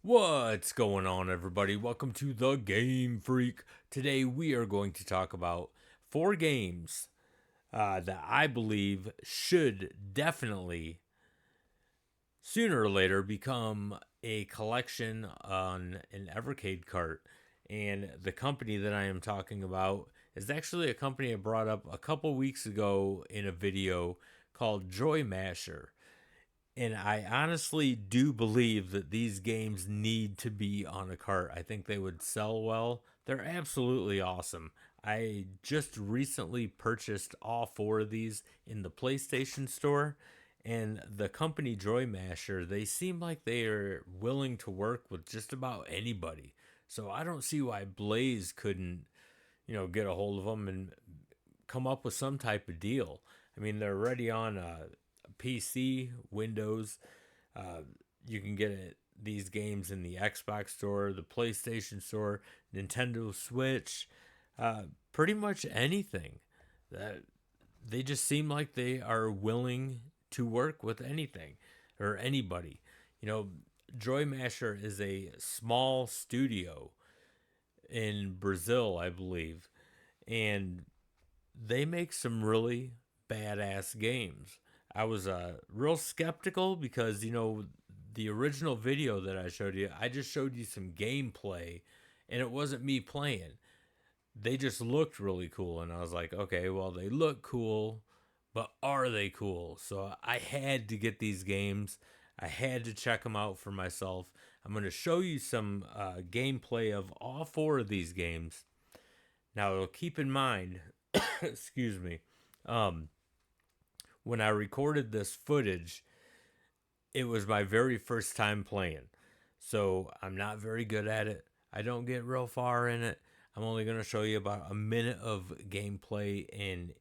What's going on, everybody? Welcome to the Game Freak. Today we are going to talk about four games that I believe should definitely, sooner or later, become a collection on an Evercade cart. And the company that I am talking about is actually a company I brought up a couple weeks ago in a video called Joy Masher. And I honestly do believe that these games need to be on a cart. I think they would sell well. They're absolutely awesome. I just recently purchased all four of these in the PlayStation Store, and the company Joy Masher, they seem like they are willing to work with just about anybody. So I don't see why Blaze couldn't, get a hold of them and come up with some type of deal. I mean, they're already on PC, Windows. Uh, you can get these games in the Xbox store, the PlayStation store, Nintendo Switch, pretty much anything. That they just seem like they are willing to work with anything or anybody. You know, Joy Masher is a small studio in Brazil, I believe, and they make some really badass games. I was real skeptical because, the original video that I showed you, I just showed you some gameplay and it wasn't me playing. They just looked really cool. And I was like, okay, well, they look cool, but are they cool? So I had to get these games. I had to check them out for myself. I'm going to show you some gameplay of all four of these games. Now, keep in mind, excuse me, um, when I recorded this footage, it was my very first time playing. So I'm not very good at it. I don't get real far in it. I'm only going to show you about a minute of gameplay in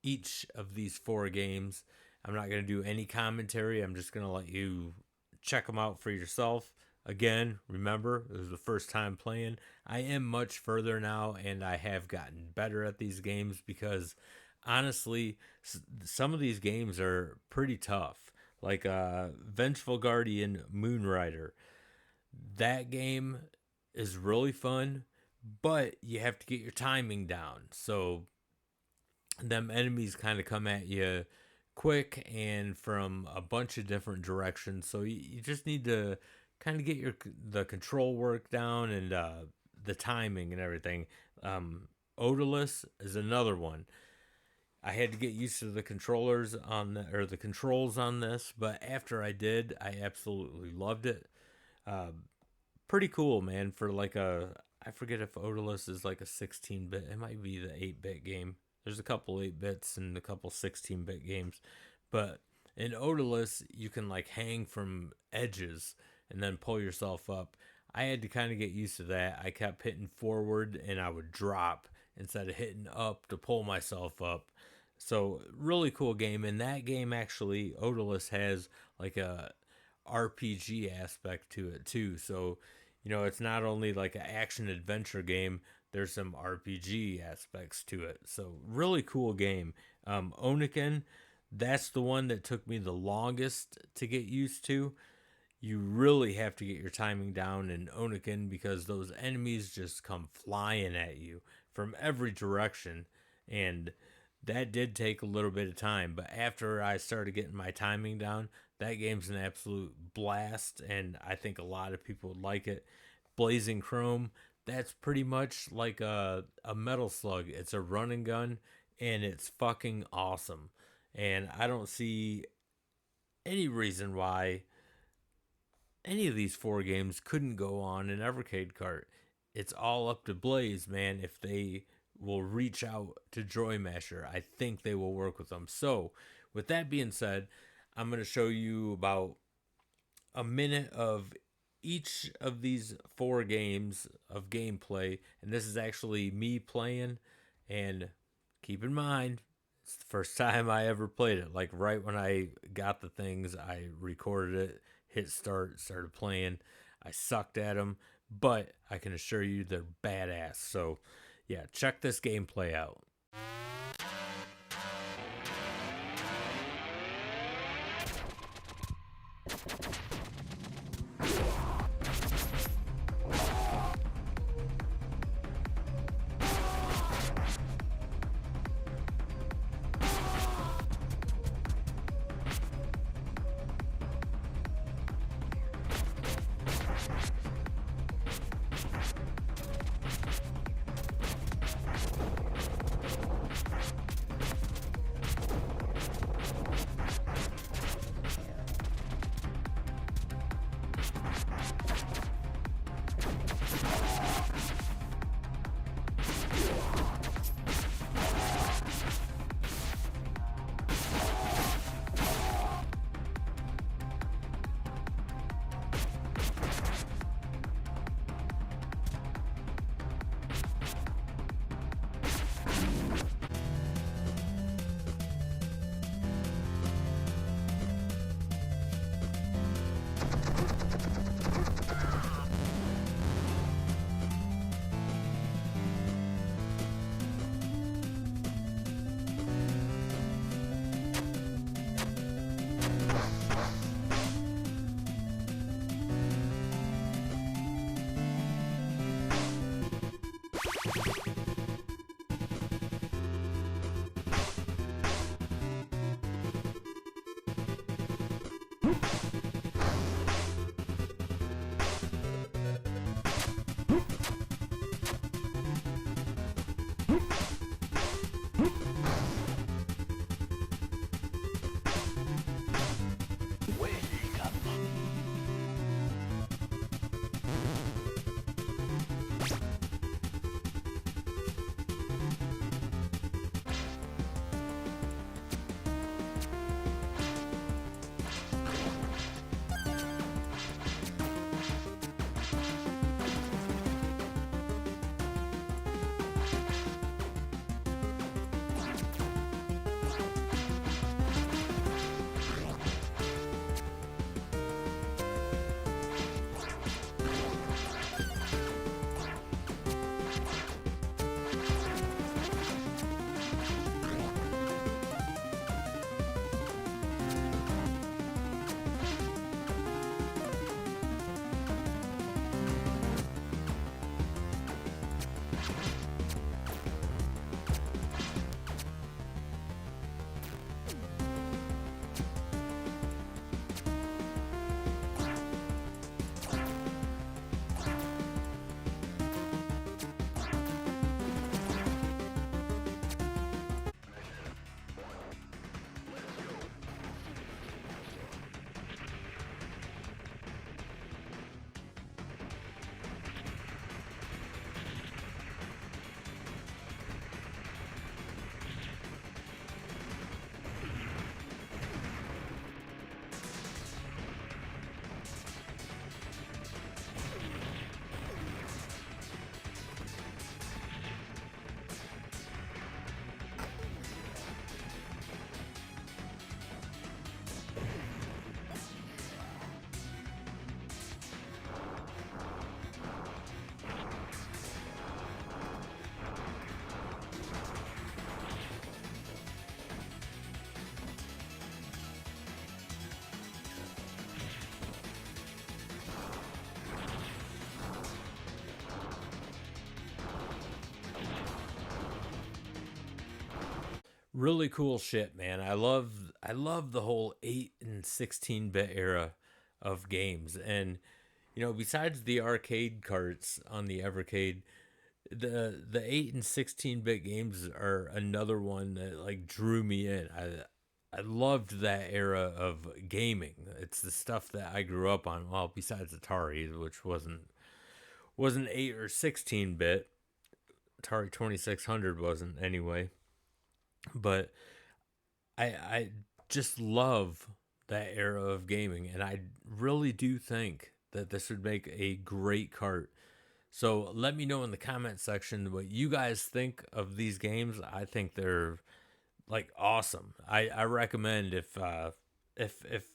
each of these four games. I'm not going to do any commentary. I'm just going to let you check them out for yourself. Again, remember, it was the first time playing. I am much further now, and I have gotten better at these games because honestly, some of these games are pretty tough. Like Vengeful Guardian Moonrider. That game is really fun, but you have to get your timing down. So them enemies kind of come at you quick and from a bunch of different directions. So you just need to kind of get the control work down and the timing and everything. Odorless is another one. I had to get used to the controllers or the controls on this, but after I did, I absolutely loved it. Uh, Pretty cool, man. For like I forget if Odorless is like a 16-bit. It might be the 8-bit game. There's a couple 8-bits and a couple 16-bit games, but in Odorless, you can like hang from edges and then pull yourself up. I had to kind of get used to that. I kept hitting forward and I would drop instead of hitting up to pull myself up. So really cool game. And that game actually, Odorless has like a RPG aspect to it too. So, it's not only like an action adventure game, there's some RPG aspects to it. So, really cool game. Oniken, that's the one that took me the longest to get used to. You really have to get your timing down in Oniken because those enemies just come flying at you from every direction. And that did take a little bit of time, but after I started getting my timing down, that game's an absolute blast, and I think a lot of people would like it. Blazing Chrome, that's pretty much like a Metal Slug. It's a run and gun, and it's fucking awesome. And I don't see any reason why any of these four games couldn't go on an Evercade cart. It's all up to Blaze, man. If they will reach out to Joy Masher, I think they will work with them. So, with that being said, I'm going to show you about a minute of each of these four games of gameplay. And this is actually me playing. And keep in mind, it's the first time I ever played it. Like right when I got the things, I recorded it, hit start, started playing. I sucked at them, but I can assure you they're badass. So, yeah, check this gameplay out. Really cool shit, man. I love the whole 8 and 16-bit era of games. And besides the arcade carts on the Evercade, the 8 and 16-bit games are another one that like drew me in. I loved that era of gaming. It's the stuff that I grew up on. Well, besides Atari, which wasn't 8 or 16-bit. Atari 2600 wasn't anyway. But I just love that era of gaming, and I really do think that this would make a great cart. So let me know in the comment section what you guys think of these games. I think they're like awesome. I recommend if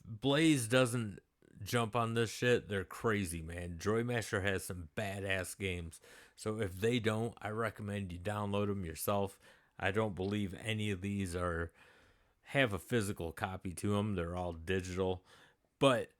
Blaze doesn't jump on this shit, they're crazy, man. Joymaster has some badass games. So if they don't, I recommend you download them yourself. I don't believe any of these are have a physical copy to them. They're all digital, but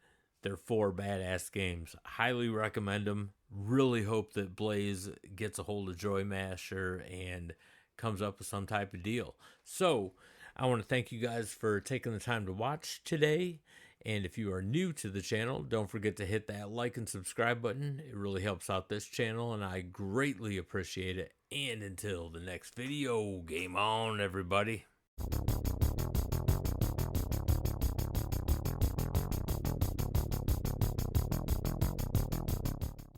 they're four badass games. Highly recommend them. Really hope that Blaze gets a hold of Joy Masher and comes up with some type of deal. So, I want to thank you guys for taking the time to watch today. And if you are new to the channel, don't forget to hit that like and subscribe button. It really helps out this channel, and I greatly appreciate it. And until the next video, game on, everybody.